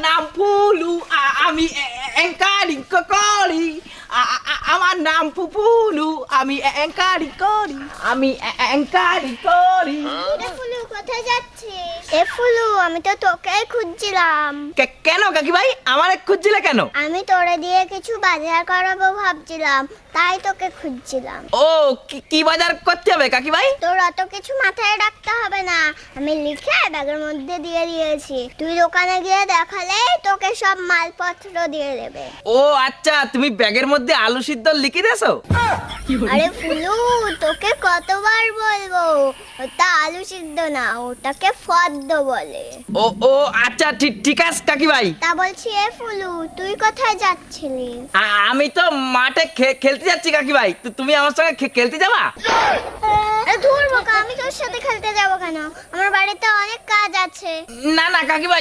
নাম ফুলু আমি অ্যাঙ্কারিং করি আমার নাম ফুলু আমি অ্যাঙ্কারিং করি আমি অ্যাঙ্কারিং করি। ফুলু কোথায় যাচ্ছিস? ফুলু আমি তো তোকে খুঁজছিলাম। কেন কাকি ভাই আমার খুঁজছিলে কেন? আমি তোরে দিয়ে কিছু বাজার করাবো ভাবছিলাম, তাই তোকে খুঁজছিলাম। ও কি বাজার করতে হবে কাকি ভাই? তোর অত কিছু মাথায় রাখতে হবে না, আমি লিখে ব্যাগের মধ্যে দিয়ে দিয়েছি। তুই দোকানে গিয়ে দেখালে তোকে সব মালপত্র দিয়ে দেবে। ও আচ্ছা, তুমি ব্যাগের মধ্যে আলু সিদ্ধ লিখে দিয়েছো? আরে ফুলু তোকে কতবার বলবো, ওটা আলু সিদ্ধ না, ওটাকে ফদ্দ বলে। ও আচ্ছা ঠিক আছে কাকি ভাই। তা বলছি ফুলু তুই কোথায় যাচ্ছিলি? আমি তো মাঠে খেলতে যাচ্ছি কাকি ভাই, তুমি আমার সঙ্গে খেলতে যাবা? ধুর বোকা, আমি তোর সাথে খেলতে যাবো কেন? আমার বাড়িতে অনেক কাজ আছে। না কাকি ভাই,